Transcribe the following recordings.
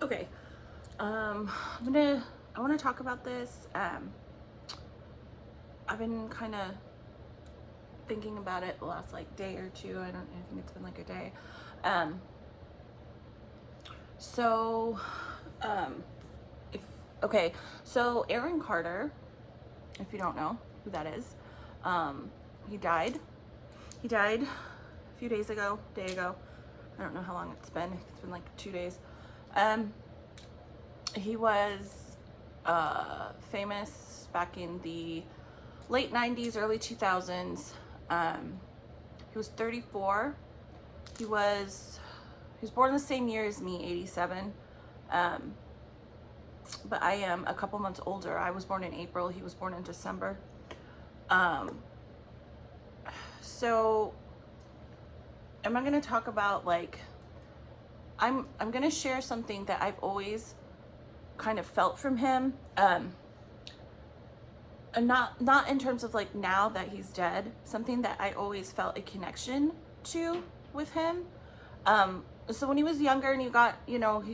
Okay. I want to talk about this. I've been kind of thinking about it the last like day or two. I think it's been like a day. Um, so, um, if, okay. So Aaron Carter, if you don't know who that is, he died. He died a few days ago, day ago. I don't know how long it's been. It's been like 2 days. He was famous back in the late 90s, early 2000s. He was 34. He was born the same year as me, 87. But I am a couple months older. I was born in April. He was born in December. So am I going to talk about like I'm going to share something that I've always kind of felt from him. And not in terms of like now that he's dead, something that I always felt a connection to with him. So when he was younger and he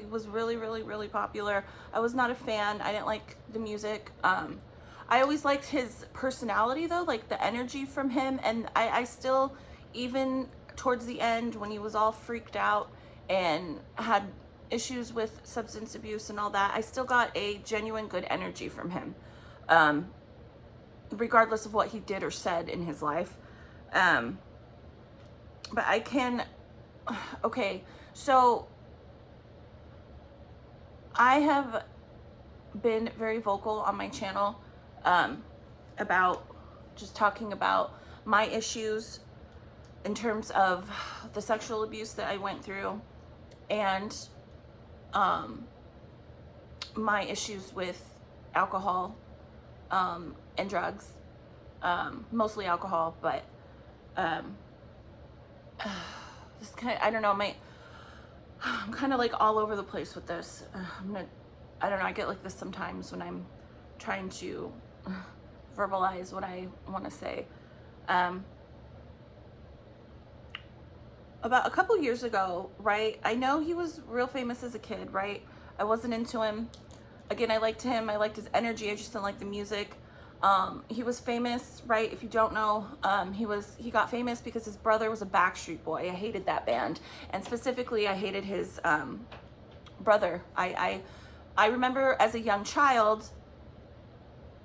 was really, really, really popular, I was not a fan. I didn't like the music. I always liked his personality though, like the energy from him. And I still, even towards the end when he was all freaked out and had issues with substance abuse and all that, I still got a genuine good energy from him. Regardless of what he did or said in his life. But okay, so I have been very vocal on my channel about just talking about my issues in terms of the sexual abuse that I went through and my issues with alcohol and drugs, mostly alcohol, but just I don't know, I'm kind of like all over the place with this. I don't know, I get like this sometimes when I'm trying to verbalize what I want to say. About a couple years ago, right, I know he was real famous as a kid, right? I wasn't into him. Again, I liked him. I liked his energy. I just didn't like the music. He was famous, right? If you don't know, he got famous because his brother was a Backstreet Boy. I hated that band. And specifically, I hated his brother. I remember as a young child,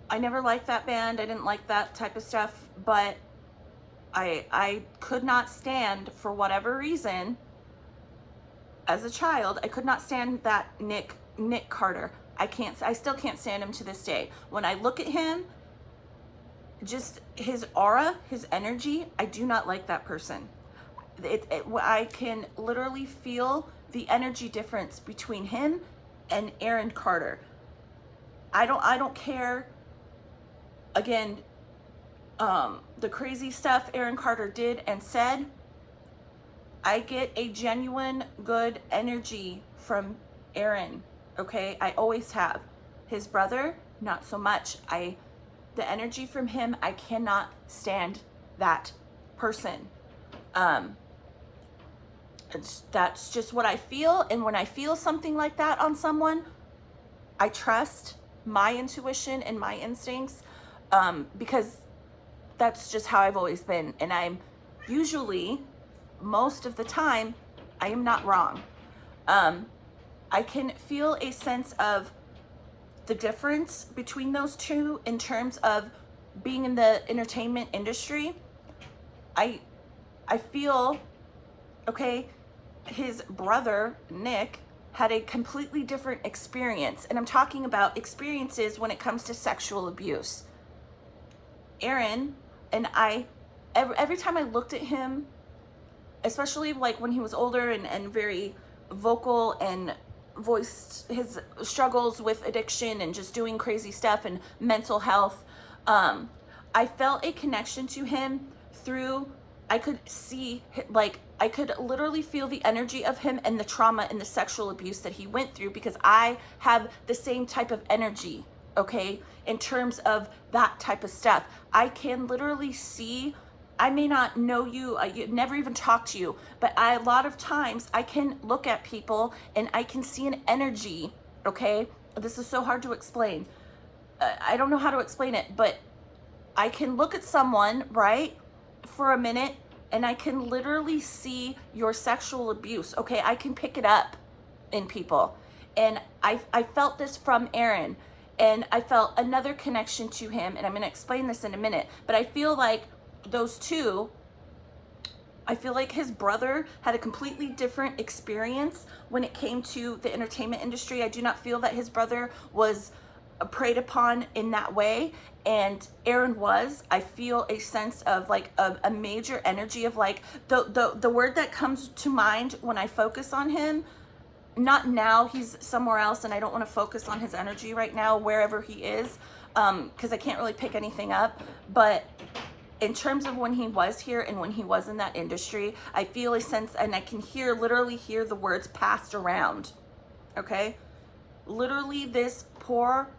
I never liked that band. I didn't like that type of stuff, but I could not stand, for whatever reason, as a child, I could not stand that Nick Carter. I still can't stand him to this day. When I look at him, just his aura, his energy, I do not like that person. I can literally feel the energy difference between him and Aaron Carter. I don't care, again, the crazy stuff Aaron Carter did and said. I get a genuine good energy from Aaron, okay? I always have. His brother, not so much. The energy from him, I cannot stand that person. That's just what I feel, and when I feel something like that on someone, I trust my intuition and my instincts, because that's just how I've always been, and I'm usually, most of the time, I am not wrong. I can feel a sense of the difference between those two in terms of being in the entertainment industry. I feel, okay, his brother, Nick, had a completely different experience. And I'm talking about experiences when it comes to sexual abuse. Aaron and every time I looked at him, especially like when he was older and very vocal and voiced his struggles with addiction and just doing crazy stuff and mental health, I felt a connection to him through, I could see, like, I could literally feel the energy of him and the trauma and the sexual abuse that he went through, because I have the same type of energy, okay, in terms of that type of stuff. I can literally see I may not know you, never even talk to you, but a lot of times I can look at people and I can see an energy, okay? This is so hard to explain. I don't know how to explain it, but I can look at someone, right, for a minute, and I can literally see your sexual abuse, okay? I can pick it up in people. And I felt this from Aaron, and I felt another connection to him, and I'm going to explain this in a minute, but I feel like those two, I feel like his brother had a completely different experience when it came to the entertainment industry. I do not feel that his brother was preyed upon in that way, and Aaron was. I feel a sense of like a major energy of like the word that comes to mind when I focus on him. Not now, he's somewhere else, and I don't want to focus on his energy right now, wherever he is, because I can't really pick anything up. But in terms of when he was here and when he was in that industry, I feel a sense, and I can literally hear the words passed around, okay? Literally, this poor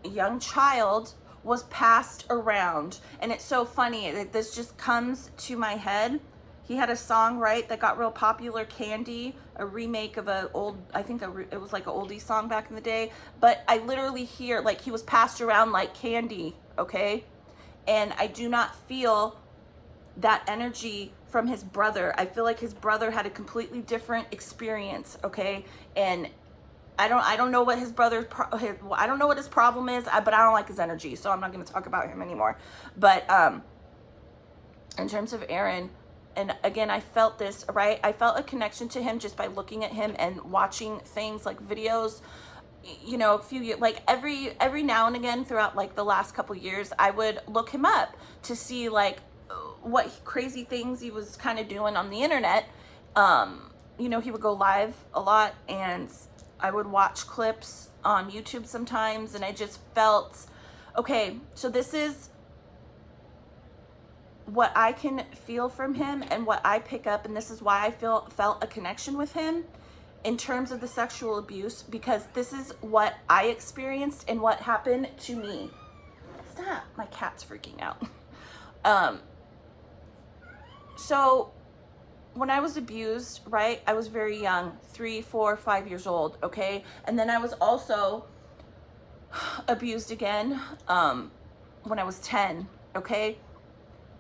young child was passed around. And it's so funny that this just comes to my head. He had a song, right, that got real popular, Candy, a remake of a old, I think it was like an oldie song back in the day. But I literally hear, like, he was passed around like candy, okay? And I do not feel that energy from his brother. I feel like his brother had a completely different experience, okay? And I don't know what his brother's I don't know what his problem is, but I don't like his energy, so I'm not going to talk about him anymore. But in terms of Aaron, and again, I felt this, right? I felt a connection to him just by looking at him and watching things like videos. You know, a few years, like every now and again throughout like the last couple years, I would look him up to see like what crazy things he was kind of doing on the internet. You know, he would go live a lot, and I would watch clips on YouTube sometimes, and I just felt, okay, so this is what I can feel from him and what I pick up, and this is why I felt a connection with him in terms of the sexual abuse, because this is what I experienced and what happened to me. Stop, my cat's freaking out. So when I was abused, right, I was very young, 3, 4, 5 years old, okay? And then I was also abused again when I was 10, okay?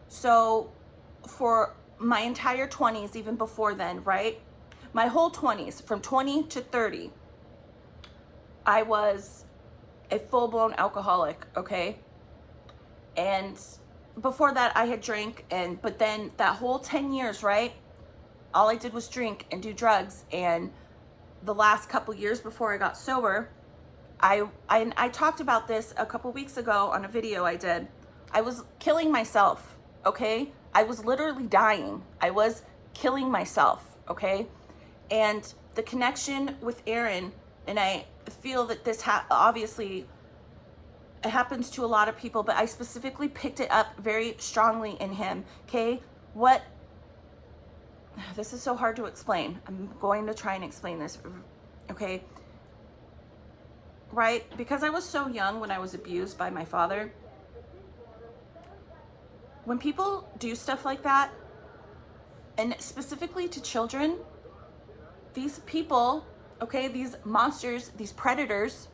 So for my entire 20s, even before then, right, my whole 20s, from 20 to 30, I was a full-blown alcoholic, okay? And before that, I had drank, but then that whole 10 years, right, all I did was drink and do drugs. And the last couple years before I got sober, I talked about this a couple weeks ago on a video I did. I was killing myself, okay? I was literally dying. I was killing myself, okay? And the connection with Aaron, and I feel that this obviously it happens to a lot of people, but I specifically picked it up very strongly in him, okay? This is so hard to explain. I'm going to try and explain this, okay? Right? Because I was so young when I was abused by my father. When people do stuff like that, and specifically to children, these people, okay, these monsters, these predators,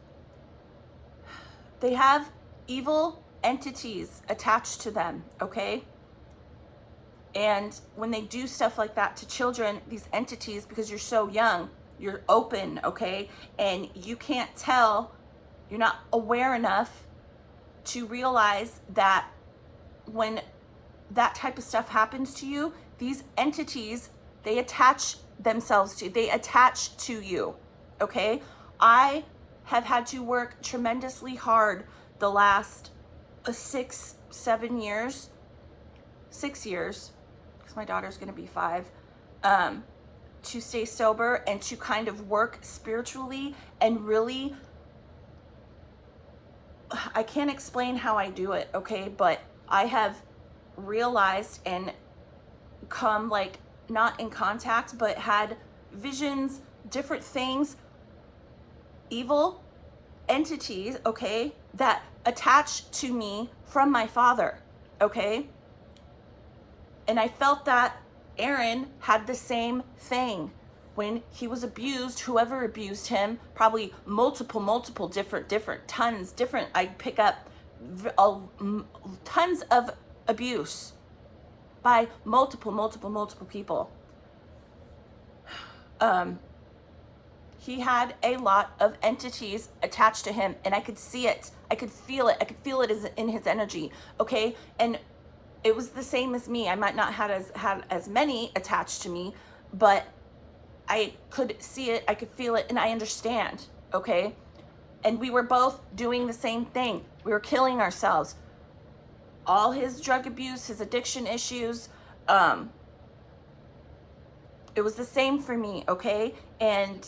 they have evil entities attached to them, okay? And when they do stuff like that to children, these entities, because you're so young, you're open, okay? And you can't tell, you're not aware enough to realize that when that type of stuff happens to you, these entities, they attach to you, okay? I have had to work tremendously hard the last 6 years, because my daughter's gonna be 5, to stay sober and to kind of work spiritually and really, I can't explain how I do it, okay? But I have realized and come like not in contact, but had visions, different things, evil entities, okay, that attach to me from my father, okay? And I felt that Aaron had the same thing. When he was abused, whoever abused him, probably multiple different tons, different, I pick up tons of abuse by multiple people. He had a lot of entities attached to him, and I could see it. I could feel it. I could feel it in his energy. Okay, and it was the same as me. I might not have had as many attached to me, but I could see it. I could feel it, and I understand. Okay, and we were both doing the same thing. We were killing ourselves. All his drug abuse, his addiction issues. It was the same for me. Okay, and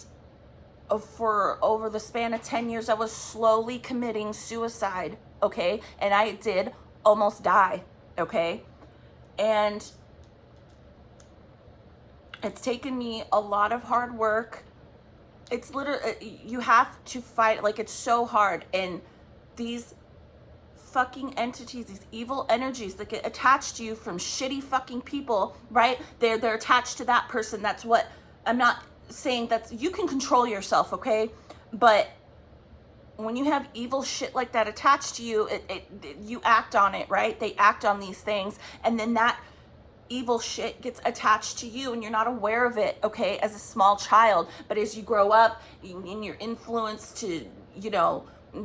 for over the span of 10 years, I was slowly committing suicide, okay? And I did almost die, okay? And it's taken me a lot of hard work. It's literally, you have to fight, like, it's so hard. And these fucking entities, these evil energies that get attached to you from shitty fucking people, right? They're attached to that person. That's what, I'm not saying that you can control yourself, okay? But when you have evil shit like that attached to you, you act on it, right? They act on these things, and then that evil shit gets attached to you, and you're not aware of it, okay, as a small child. But as you grow up and you're influenced to,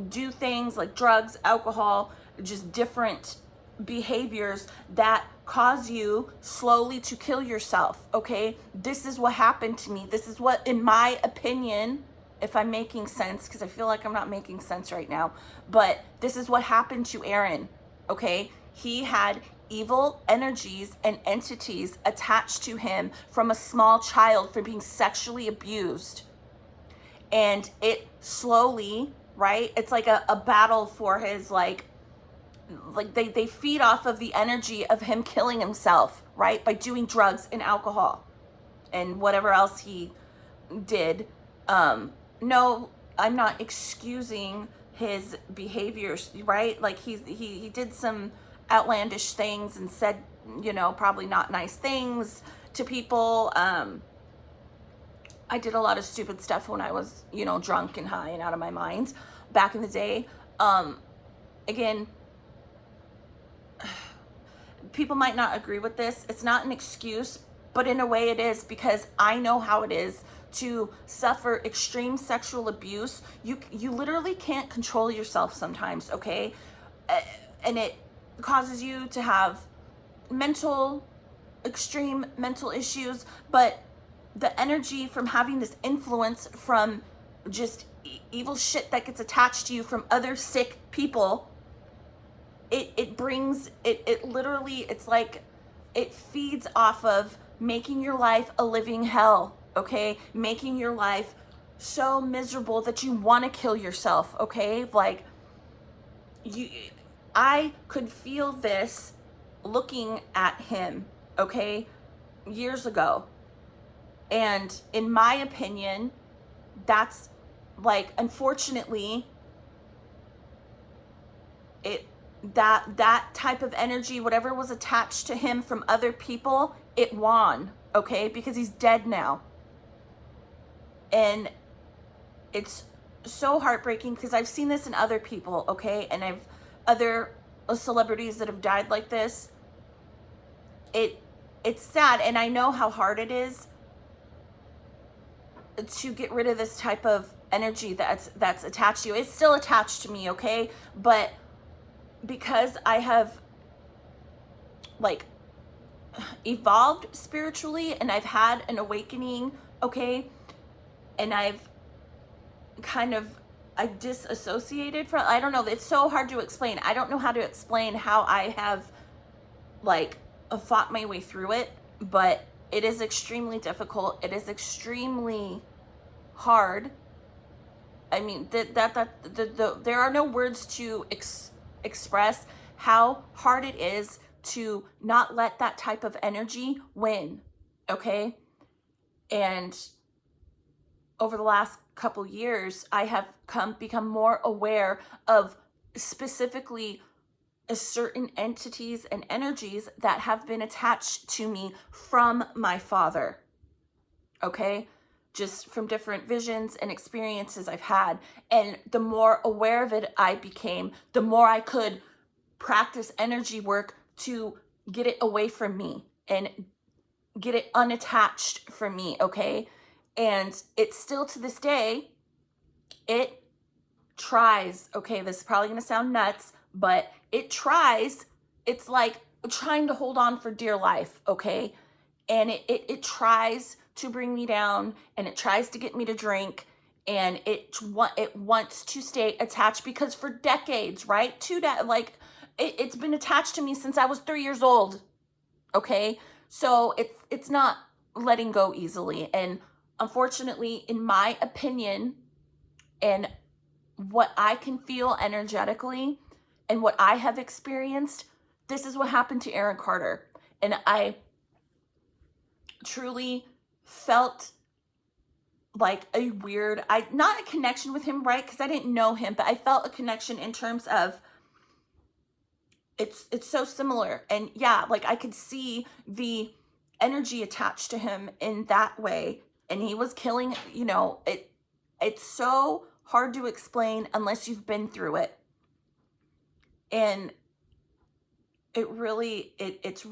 do things like drugs, alcohol, just different behaviors that cause you slowly to kill yourself, okay? This is what happened to me. This is what, in my opinion, if I'm making sense, because I feel like I'm not making sense right now, but this is what happened to Aaron, okay? He had evil energies and entities attached to him from a small child for being sexually abused. And it slowly, right? It's like a battle for his, like they feed off of the energy of him killing himself, right? By doing drugs and alcohol and whatever else he did. No, I'm not excusing his behaviors, right? Like he did some outlandish things and said, probably not nice things to people. I did a lot of stupid stuff when I was, drunk and high and out of my mind back in the day. Again, people might not agree with this. It's not an excuse, but in a way it is, because I know how it is to suffer extreme sexual abuse. You literally can't control yourself sometimes, okay? And it causes you to have extreme mental issues, but the energy from having this influence from just evil shit that gets attached to you from other sick people, it brings it literally, it's like it feeds off of making your life a living hell, okay? Making your life so miserable that you want to kill yourself, okay? Like, I could feel this looking at him, okay, years ago. And in my opinion, that's, like, unfortunately, that type of energy, whatever was attached to him from other people, it won, okay? Because he's dead now. And it's so heartbreaking, because I've seen this in other people, okay? And I've other celebrities that have died like this. It's sad, and I know how hard it is to get rid of this type of energy that's attached to you. It's still attached to me, okay? But because I have, like, evolved spiritually, and I've had an awakening, okay, and I've disassociated from, I don't know, it's so hard to explain. I don't know how to explain how I have, like, fought my way through it, but it is extremely difficult. It is extremely hard. I mean, there are no words to express how hard it is to not let that type of energy win, okay? And over the last couple years, I have become more aware of specifically certain entities and energies that have been attached to me from my father. Okay? Just from different visions and experiences I've had. And the more aware of it I became, the more I could practice energy work to get it away from me and get it unattached from me. Okay? And it's still to this day, it tries. Okay, this is probably going to sound nuts, but it tries. It's like trying to hold on for dear life. Okay, and it tries to bring me down, and it tries to get me to drink, and it wants to stay attached, because for decades, right, it's been attached to me since I was 3 years old. Okay, so it's not letting go easily. And unfortunately, in my opinion, and what I can feel energetically and what I have experienced, this is what happened to Aaron Carter. And I truly felt like a weird, not a connection with him, right? Because I didn't know him, but I felt a connection in terms of it's so similar. And yeah, like I could see the energy attached to him in that way. And he was killing, it's so hard to explain unless you've been through it. And it's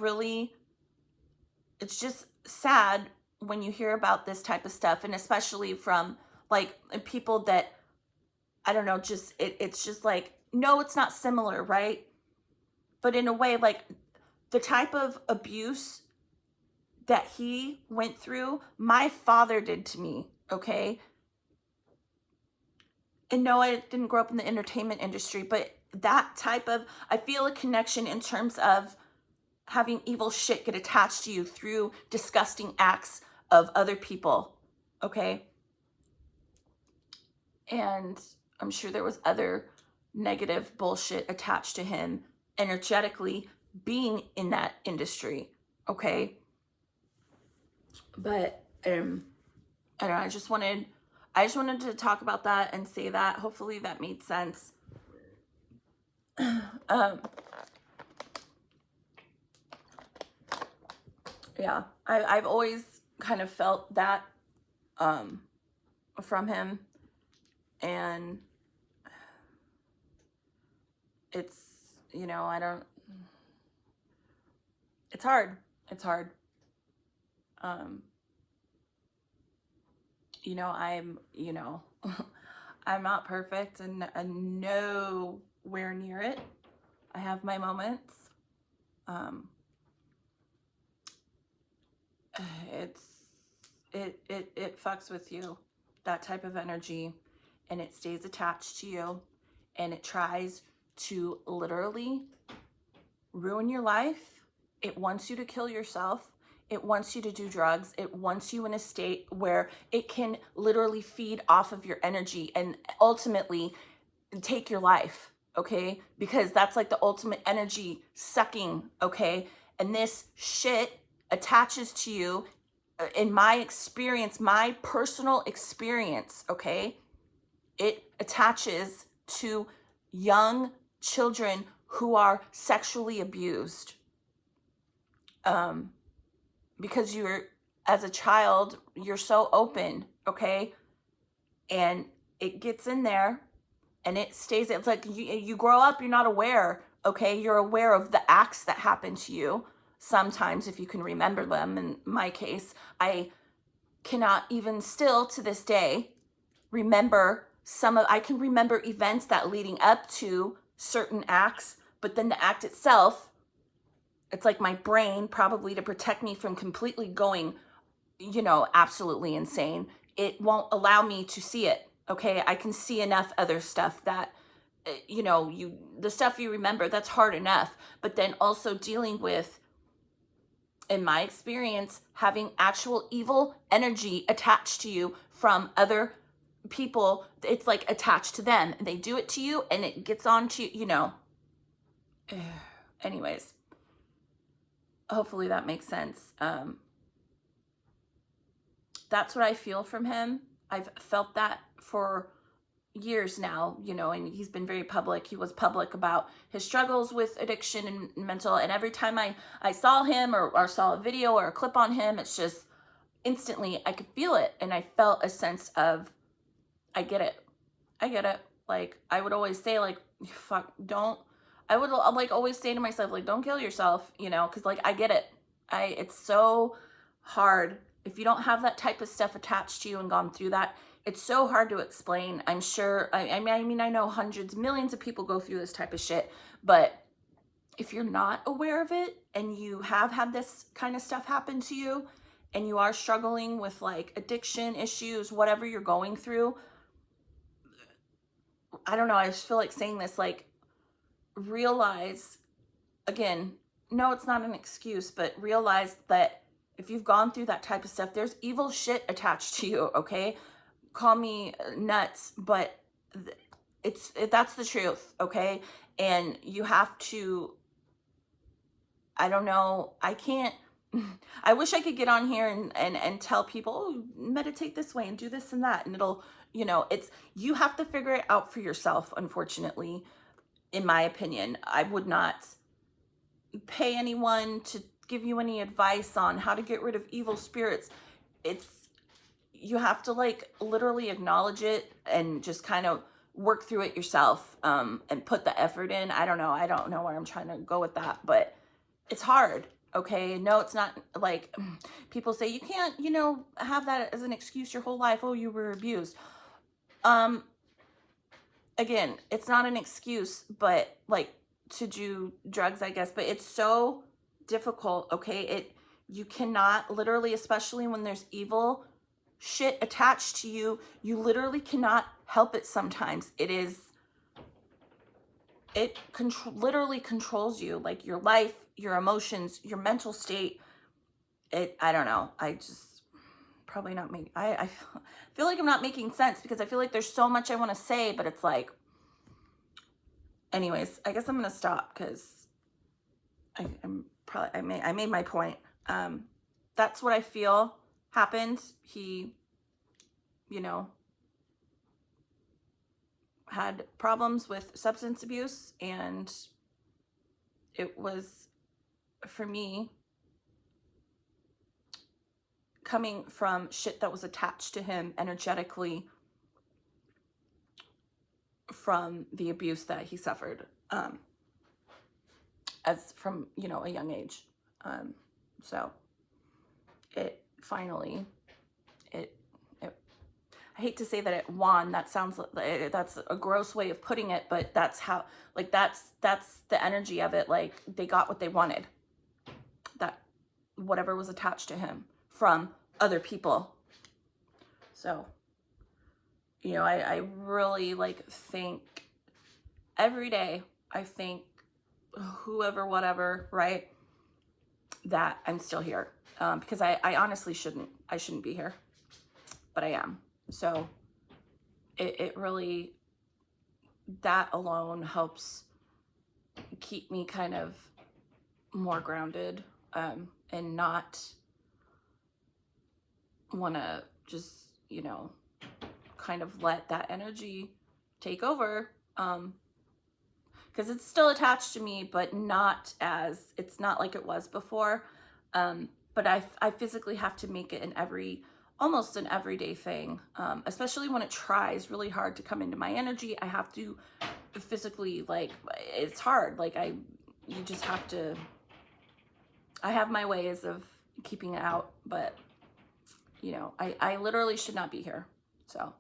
just sad when you hear about this type of stuff, and especially from like people that, I don't know, just it's just like, no, it's not similar, right? But in a way, like the type of abuse that he went through, my father did to me. Okay, and no, I didn't grow up in the entertainment industry, but that type of, I feel a connection in terms of having evil shit get attached to you through disgusting acts of other people. Okay, and I'm sure there was other negative bullshit attached to him energetically being in that industry. Okay, but I don't know, I just wanted to talk about that and say that. Hopefully that made sense. Yeah, I've always kind of felt that from him, and it's, I don't, it's hard. I'm, I'm not perfect, and nowhere near it. I have my moments. It fucks with you, that type of energy, and it stays attached to you, and it tries to literally ruin your life. It wants you to kill yourself. It wants you to do drugs. It wants you in a state where it can literally feed off of your energy and ultimately take your life. Okay, because that's like the ultimate energy sucking. Okay, and this shit attaches to you. In my experience, my personal experience, okay, it attaches to young children who are sexually abused. Because as a child, you're so open, okay, and it gets in there, and it stays. It's like you grow up, you're not aware, okay, you're aware of the acts that happen to you sometimes, if you can remember them. In my case, I cannot even still to this day remember I can remember events that leading up to certain acts, but then the act itself, it's like my brain, probably to protect me from completely going, absolutely insane, it won't allow me to see it. Okay, I can see enough other stuff that, the stuff you remember, that's hard enough. But then also dealing with, in my experience, having actual evil energy attached to you from other people, it's like attached to them, and they do it to you, and it gets on to you. Anyways, hopefully that makes sense. That's what I feel from him. I've felt that for years now, you know, and he's been very public. He was public about his struggles with addiction and mental. And every time I saw him or saw a video or a clip on him, it's just instantly I could feel it. And I felt a sense of, I get it. I get it. Like, I would always say, like, fuck, don't, I would like always say to myself, like, don't kill yourself, you know, because like I get it. It's so hard if you don't have that type of stuff attached to you and gone through that. It's so hard to explain. I'm sure, I mean, I know hundreds, millions of people go through this type of shit, but if you're not aware of it and you have had this kind of stuff happen to you and you are struggling with like addiction issues, whatever you're going through, I don't know, I just feel like saying this, like, realize, again, no, it's not an excuse, but realize that if you've gone through that type of stuff, there's evil shit attached to you, okay? Call me nuts, but that's the truth, okay? And you have to, I don't know, I can't, I wish I could get on here and tell people, oh, meditate this way and do this and that, and it'll, you know, it's, you have to figure it out for yourself, unfortunately, in my opinion. I would not pay anyone to give you any advice on how to get rid of evil spirits. It's, you have to like literally acknowledge it and just kind of work through it yourself, and put the effort in. I don't know where I'm trying to go with that, but it's hard. Okay, no, it's not like people say you can't, you know, have that as an excuse your whole life. Oh, you were abused. Again, it's not an excuse, but like to do drugs, I guess, but it's so difficult. Okay, you cannot literally, especially when there's evil shit attached to you, you literally cannot help it sometimes. It literally controls you, like your life, your emotions, your mental state. I don't know. I just probably not make, I feel like I'm not making sense because I feel like there's so much I want to say, but it's like, anyways, I guess I'm going to stop because I made my point. That's what I feel happened. He, you know, had problems with substance abuse, and it was, for me, coming from shit that was attached to him energetically from the abuse that he suffered, as from, you know, a young age. So it finally, I hate to say that it won. That sounds, that's a gross way of putting it, but that's how, like, that's the energy of it. Like, they got what they wanted. That whatever was attached to him from other people. So, you know, I really like think every day, I think whoever, whatever, right, that I'm still here. Because I honestly shouldn't be here, but I am. So it really, that alone helps keep me kind of more grounded, and not want to just, you know, kind of let that energy take over, because it's still attached to me, but not as, it's not like it was before. But I physically have to make it almost an everyday thing, especially when it tries really hard to come into my energy. I have to physically, like, it's hard. Like, you just have to, I have my ways of keeping it out, but, you know, I literally should not be here. So,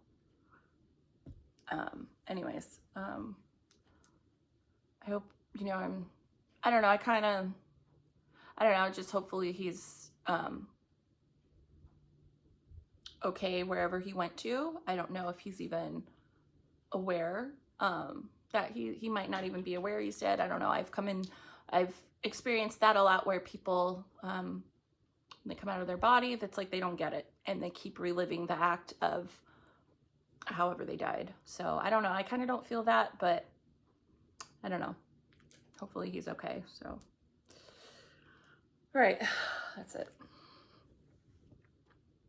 anyways, I hope, you know, I don't know, I don't know, just hopefully he's, okay wherever he went to. I don't know if he's even aware, that he might not even be aware he's dead. I don't know. I've experienced that a lot, where people, they come out of their body, that's like they don't get it, and they keep reliving the act of however they died. So I don't know. I kind of don't feel that, but I don't know. Hopefully he's okay. So, all right, that's it.